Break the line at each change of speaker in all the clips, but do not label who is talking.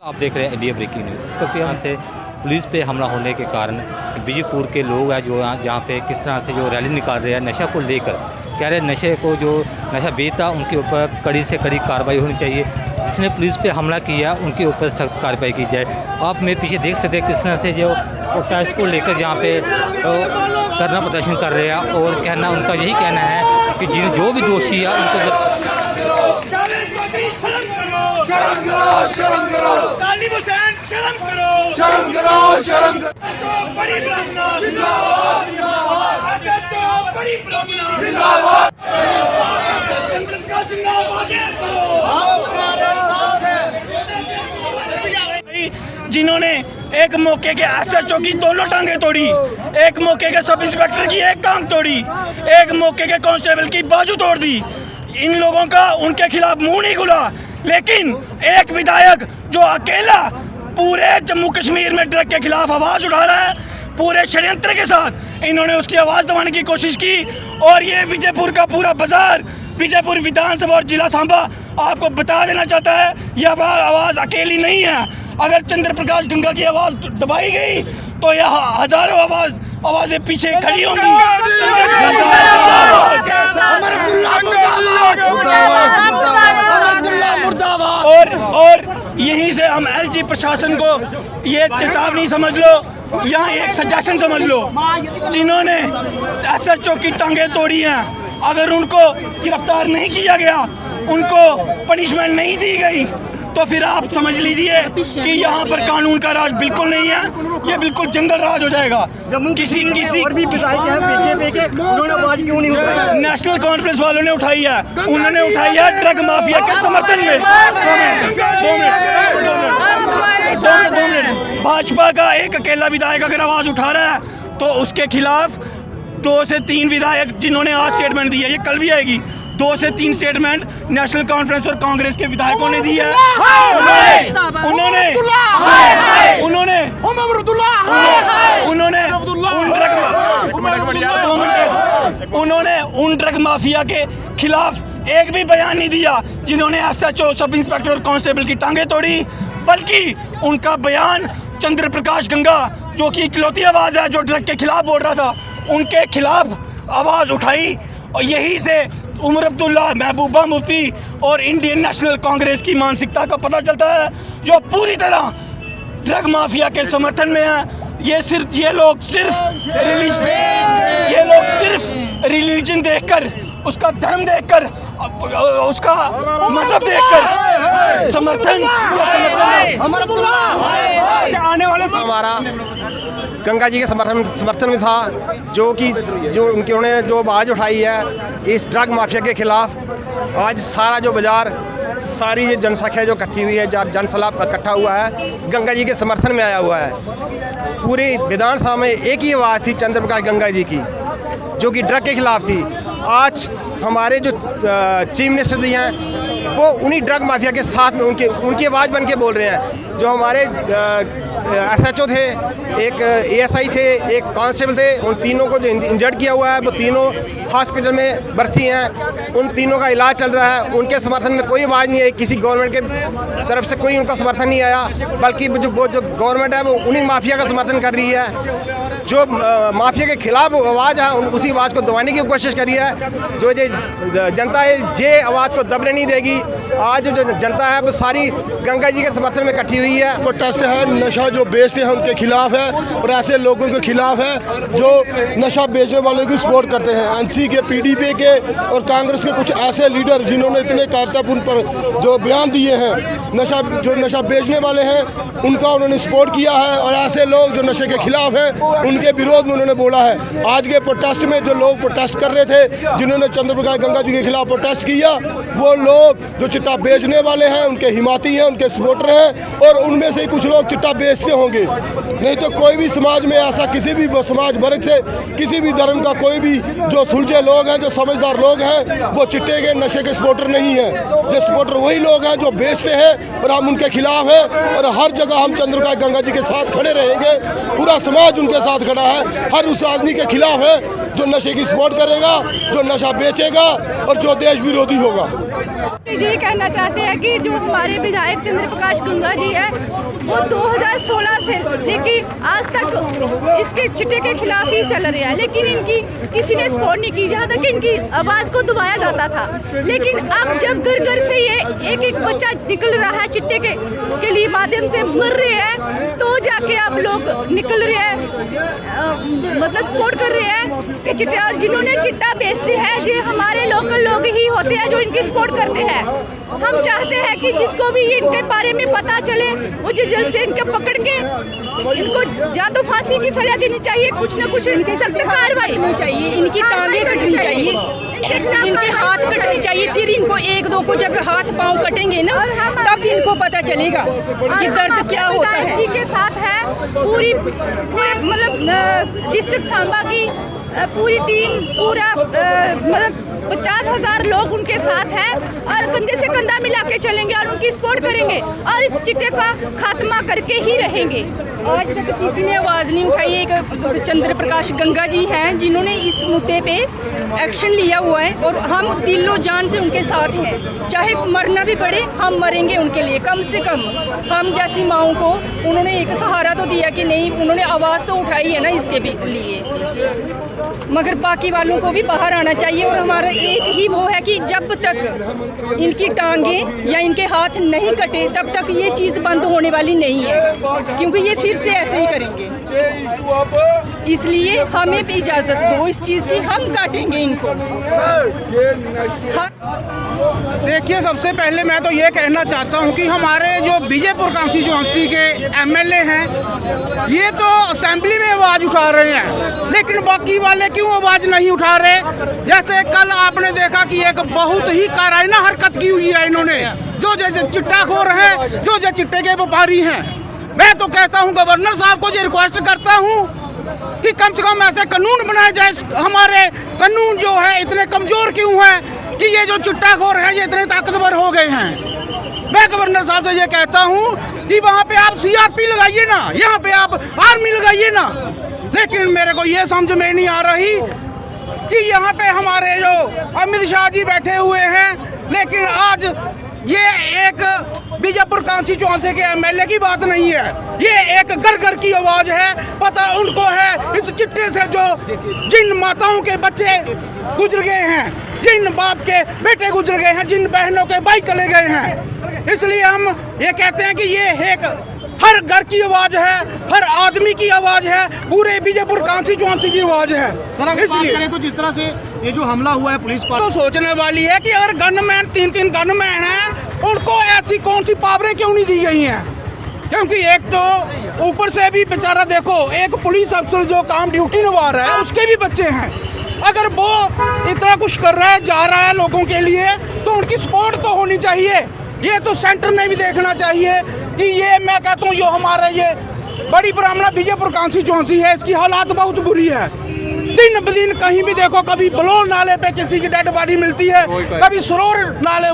आप देख रहे हैं इंडिया ब्रेकिंग न्यूज़। इस वक्त यहाँ से पुलिस पे हमला होने के कारण बीजेपुर के लोग हैं जो यहाँ पे किस तरह से जो रैली निकाल रहे हैं नशा को लेकर, कह रहे हैं नशे को जो नशा बेचता उनके ऊपर कड़ी से कड़ी कार्रवाई होनी चाहिए। जिसने पुलिस पे हमला किया उनके ऊपर सख्त कार्रवाई की जाए। आप मेरे पीछे देख सकते हैं किस तरह से जो प्रोटेस्ट को लेकर यहाँ पे धरना प्रदर्शन कर रहे हैं और कहना उनका यही कहना है कि जो भी दोषी है उनको
तालिब हुसैन शर्म करो,
शर्म करो, शर्म करो।
बड़ी ब्राह्मणा जिंदाबाद, बड़ी ब्राह्मणा
जिंदाबाद,
जिन्होंने एक मौके के एसएचओ की दोनों टांगे तोड़ी, एक मौके के सब इंस्पेक्टर की एक टांग तोड़ी, एक मौके के कांस्टेबल की बाजू तोड़ दी। इन लोगों का उनके खिलाफ मुंह नहीं खुला, लेकिन एक विधायक जो अकेला पूरे जम्मू कश्मीर में ड्रग के खिलाफ आवाज़ उठा रहा है, पूरे षड्यंत्र के साथ इन्होंने उसकी आवाज़ दबाने की कोशिश की। और ये विजयपुर का पूरा बाजार, विजयपुर विधानसभा और जिला सांबा आपको बता देना चाहता है यह आवाज़ अकेली नहीं है। अगर चंद्र प्रकाश गंगा की आवाज़ दबाई गई तो यह हजारों आवाज़ें पीछे खड़ी होंगी। और यहीं से हम एलजी प्रशासन को ये चेतावनी समझ लो, यहाँ एक सजेशन समझ लो, जिन्होंने एसएचओ की टांगे तोड़ी हैं, अगर उनको गिरफ्तार नहीं किया गया, उनको पनिशमेंट नहीं दी गई, तो फिर आप समझ लीजिए कि यहाँ पर कानून का राज बिल्कुल नहीं है, ये बिल्कुल जंगल राज हो जाएगा। किसी और भी बीजेपी के उन्होंने आवाज क्यों नहीं उठाई? नेशनल कॉन्फ्रेंस वालों ने उठाई है, उन्होंने उठाई है ड्रग माफिया के समर्थन में। 2 मिनट। भाजपा का एक अकेला विधायक अगर आवाज उठा रहा है तो उसके खिलाफ 2 से 3 विधायक जिन्होंने आज स्टेटमेंट दी है, ये कल भी आएगी, 2 से 3 स्टेटमेंट नेशनल कॉन्फ्रेंस और कांग्रेस के विधायकों ने दी है। उन्होंने उन ड्रग माफिया के खिलाफ एक भी बयान नहीं दिया जिन्होंने एसएचओ, सब इंस्पेक्टर और कांस्टेबल की टांगे तोड़ी, बल्कि उनका बयान चंद्र प्रकाश गंगा जो कि इकलौती आवाज़ है जो ड्रग के खिलाफ बोल रहा था, उनके खिलाफ आवाज़ उठाई। और यही से उमर अब्दुल्ला, महबूबा मुफ्ती और इंडियन नेशनल कांग्रेस की मानसिकता का पता चलता है, जो पूरी तरह ड्रग माफिया के समर्थन में है। ये लोग सिर्फ रिलीजन देखकर, उसका धर्म देखकर, उसका मजहब देखकर समर्थन आने वाले
हमारा गंगा जी के समर्थन में था, जो उन्होंने जो आवाज़ उठाई है इस ड्रग माफिया के खिलाफ। आज सारा जो बाज़ार, सारी ये जनसंख्या जो इकट्ठी हुई है, जनसैलाब इकट्ठा हुआ है, गंगा जी के समर्थन में आया हुआ है। पूरी विधानसभा में एक ही आवाज़ थी चंद्र प्रकाश गंगा जी की, जो कि ड्रग के खिलाफ थी। आज हमारे जो चीफ मिनिस्टर जी हैं वो उन्हीं ड्रग माफिया के साथ में उनकी आवाज़ बन के बोल रहे हैं। जो हमारे एसएचओ थे, एक एएसआई थे, एक कांस्टेबल थे, उन तीनों को जो इंजर्ड किया हुआ है वो तीनों हॉस्पिटल में भर्ती हैं, उन तीनों का इलाज चल रहा है। उनके समर्थन में कोई आवाज़ नहीं आई, किसी गवर्नमेंट के तरफ से कोई उनका समर्थन नहीं आया, बल्कि जो गवर्नमेंट है वो उन्हीं माफिया का समर्थन कर रही है। जो माफिया के खिलाफ आवाज़ है उसी आवाज़ को दबाने की कोशिश करी है। जो जनता है ये आवाज़ को दबने नहीं देगी। आज जो जनता है वो सारी गंगा जी के समर्थन में इकट्ठी हुई है।
प्रोटेस्ट है, नशा जो बेचते हैं उनके खिलाफ है और ऐसे लोगों के खिलाफ है जो नशा बेचने वालों की सपोर्ट करते हैं। एनसी के, पीडीपी के और कांग्रेस के कुछ ऐसे लीडर जिन्होंने इतने कारतून पर जो बयान दिए हैं, नशा बेचने वाले हैं उनका उन्होंने सपोर्ट किया है। और ऐसे लोग जो नशे के खिलाफ हैं उनके विरोध में उन्होंने बोला है। आज के प्रोटेस्ट में जो लोग प्रोटेस्ट कर रहे थे, जिन्होंने चंद्र प्रकाश गंगा जी के खिलाफ प्रोटेस्ट किया, वो लोग जो चिट्टा बेचने वाले हैं, उनके हिमाती हैं, उनके सपोर्टर हैं, और उनमें से कुछ लोग चिट्टा बेचते होंगे। नहीं तो कोई भी समाज में ऐसा किसी भी समाज वर्ग से, किसी भी धर्म का कोई भी जो सुलझे लोग हैं, जो समझदार लोग हैं, वो चिट्टे के नशे के सपोर्टर नहीं हैं। जो सपोर्टर वही लोग हैं जो बेचते हैं, और हम उनके खिलाफ हैं। और हर जगह हम चंद्र प्रकाश गंगा जी के साथ खड़े रहेंगे। पूरा समाज उनके साथ खड़ा है, हर उस आदमी के खिलाफ है जो नशे की सपोर्ट करेगा, जो नशा बेचेगा और जो देश विरोधी होगा।
ये कहना चाहते हैं कि जो हमारे विधायक चंद्र प्रकाश गंगा जी है वो 2016 से लेकिन आज तक इसके चिट्टे के खिलाफ ही चल रहे हैं, लेकिन इनकी किसी ने सपोर्ट नहीं की। जहाँ तक इनकी आवाज़ को दबाया जाता था, लेकिन अब जब घर घर से ये एक एक बच्चा निकल रहा है चिट्टे के लिए माध्यम से मर रहे हैं, तो जाके अब लोग निकल रहे हैं, मतलब सपोर्ट कर रहे हैं कि चिट्टे। और जिन्होंने चिट्टा बेचते हैं ये हमारे लोकल लोग ही होते हैं जो इनकी सपोर्ट करते हैं। हम चाहते हैं कि जिसको भी इनके बारे में पता चले वो जल्द से इनके पकड़ के इनको या तो फांसी की सजा देनी चाहिए, कुछ ना कुछ सख्त कार्रवाई
होनी चाहिए, इनकी टांगें कटनी चाहिए, इनके हाथ कटने चाहिए। फिर इनको एक दो को जब हाथ पांव कटेंगे ना तब इनको पता चलेगा कि दर्द क्या होता है।
जी के साथ है पूरी मतलब डिस्ट्रिक्ट सांबा की पूरी टीम, पूरा मतलब 50,000 लोग उनके साथ हैं और कंधे से कंधा मिला के चलेंगे और उनकी सपोर्ट करेंगे और इस चिट्टे का खात्मा करके ही रहेंगे।
आज तक किसी ने आवाज़ नहीं उठाई। एक चंद्र प्रकाश गंगा जी हैं जिन्होंने इस मुद्दे पे एक्शन लिया हुआ है और हम दिलो जान से उनके साथ हैं। चाहे मरना भी पड़े हम मरेंगे उनके लिए। कम से कम हम जैसी माओं को उन्होंने एक सहारा तो दिया कि नहीं, उन्होंने आवाज़ तो उठाई है ना इसके भी लिए, मगर बाकी वालों को भी बाहर आना चाहिए। और हमारा एक ही वो है कि जब तक इनकी टांगें या इनके हाथ नहीं कटे तब तक ये चीज़ बंद होने वाली नहीं है, क्योंकि ये फिर से ऐसे ही करेंगे। इसलिए हमें भी इजाज़त दो इस चीज़ की, हम काटेंगे इनको।
देखिए, सबसे पहले मैं तो ये कहना चाहता हूँ कि हमारे जो बीजेपुर कॉन्स्टिट्यूंसी के एमएलए हैं ये तो असेंबली में आवाज़ उठा रहे हैं, लेकिन बाकी वाले क्यों आवाज़ नहीं उठा रहे। जैसे कल आपने देखा कि एक बहुत ही काराइना हरकत की हुई है इन्होंने, जो चिट्टाखोर हैं, जो चिट्टे के व्यापारी हैं। मैं तो कहता हूँ गवर्नर साहब को ये रिक्वेस्ट करता हूँ कि कम से कम ऐसे कानून बनाए जाए। हमारे कानून जो है इतने कमज़ोर क्यों हैं कि ये जो चिट्टाखोर हैं ये इतने ताकतवर हो गए हैं। मैं गवर्नर साहब से ये कहता हूँ कि वहाँ पे आप सीआरपी लगाइए ना, यहाँ पे आप आर्मी लगाइए ना। लेकिन मेरे को ये समझ में नहीं आ रही कि यहाँ पे हमारे जो अमित शाह जी बैठे हुए हैं, लेकिन आज ये एक बीजेपुर कॉन्स्टिट्यूंसी के एमएलए की बात नहीं है, ये एक घर घर की आवाज़ है। पता उनको है इस चिट्टे से जो जिन माताओं के बच्चे गुजर गए हैं, जिन बाप के बेटे गुजर गए हैं, जिन बहनों के भाई चले गए हैं, इसलिए हम ये कहते हैं कि ये एक हर घर की आवाज़ है, हर आदमी की आवाज़ है, पूरे बीजेपुर कॉन्स्टिट्यूंसी की आवाज़ है।
इसलिए तो जिस तरह से ये जो हमला हुआ है पुलिस पर,
तो सोचने वाली है कि अगर गनमैन 3-3 गनमैन हैं, उनको ऐसी कौन सी पावरें क्यों नहीं दी गई हैं। क्योंकि एक तो ऊपर से भी बेचारा देखो, एक पुलिस अफसर जो काम ड्यूटी निभा रहा है उसके भी बच्चे हैं। अगर वो इतना कुछ कर रहा है, जा रहा है लोगों के लिए, तो उनकी सपोर्ट तो होनी चाहिए। ये तो सेंटर में भी देखना चाहिए कि ये मैं कहता हूँ जो हमारे ये बड़ी ब्राह्मणा बीजेपुर कॉन्स्टिट्यूंसी है, इसकी हालात बहुत बुरी है। दिन ब दिन कहीं भी देखो, कभी बलोल नाले पे किसी की डेड बॉडी मिलती है, कभी सरोर नाले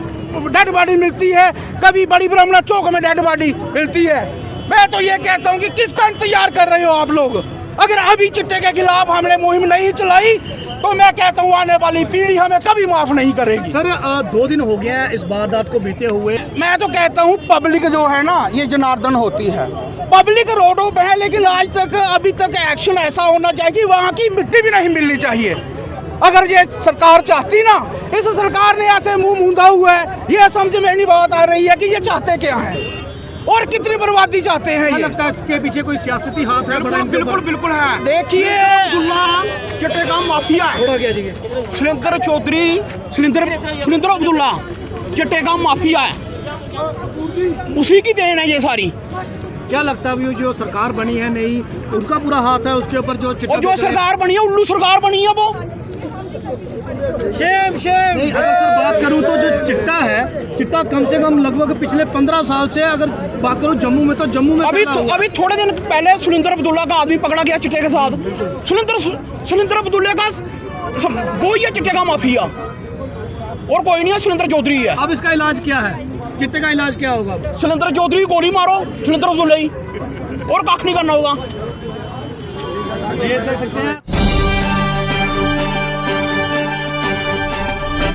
डेड बॉडी मिलती है, कभी बड़ी ब्राह्मणा चौक में डेड बॉडी मिलती है। मैं तो ये कहता हूँ कि किसका इंतजार कर रहे हो आप लोग। अगर अभी चिट्टे के खिलाफ हमने मुहिम नहीं चलाई तो मैं कहता हूँ आने वाली पीढ़ी हमें कभी माफ नहीं करेगी।
सर 2 दिन हो गया है इस वारदात को बीते हुए।
मैं तो कहता हूँ पब्लिक जो है ना ये जनार्दन होती है, पब्लिक रोडों पे है, लेकिन आज तक अभी तक एक्शन ऐसा होना चाहिए कि वहाँ की मिट्टी भी नहीं मिलनी चाहिए। अगर ये सरकार चाहती ना, इस सरकार ने ऐसे मुंह मूंदा हुआ है, ये समझ में नहीं बात आ रही है कि ये चाहते क्या है और कितनी बर्बादी चाहते हैं। ये
लगता है इसके पीछे कोई सियासती हाथ है बड़ा।
बिल्कुल बिल्कुल है। देखिए चिट्टे माफिया है सुरेंद्र चौधरी, सुरेंद्र अब्दुल्ला चिट्टे का माफिया है, उसी की देन है ये सारी।
क्या लगता है जो सरकार बनी है नई, उनका पूरा हाथ है उसके ऊपर।
जो सरकार बनी है उल्लू सरकार बनी है वो।
शेम नहीं, अगर सर बात करूं तो जो चिट्टा है, चिट्टा कम से कम लगभग पिछले 15 साल से, अगर बात करूं जम्मू में तो जम्मू में
अभी थोड़े दिन पहले सुरेंद्र अब्दुल्ला का आदमी पकड़ा गया चिट्टे के साथ। सुरेंद्र अब्दुल्ला का वो ही है चिट्टे का माफिया और कोई नहीं है, सुरेंद्र चौधरी है।
अब इसका इलाज क्या है, चिट्टे का इलाज क्या होगा?
सुरेंद्र चौधरी गोली मारो, सुरेंद्र अब्दुल्ला ही, और काख नहीं करना होगा।
ये देख सकते हैं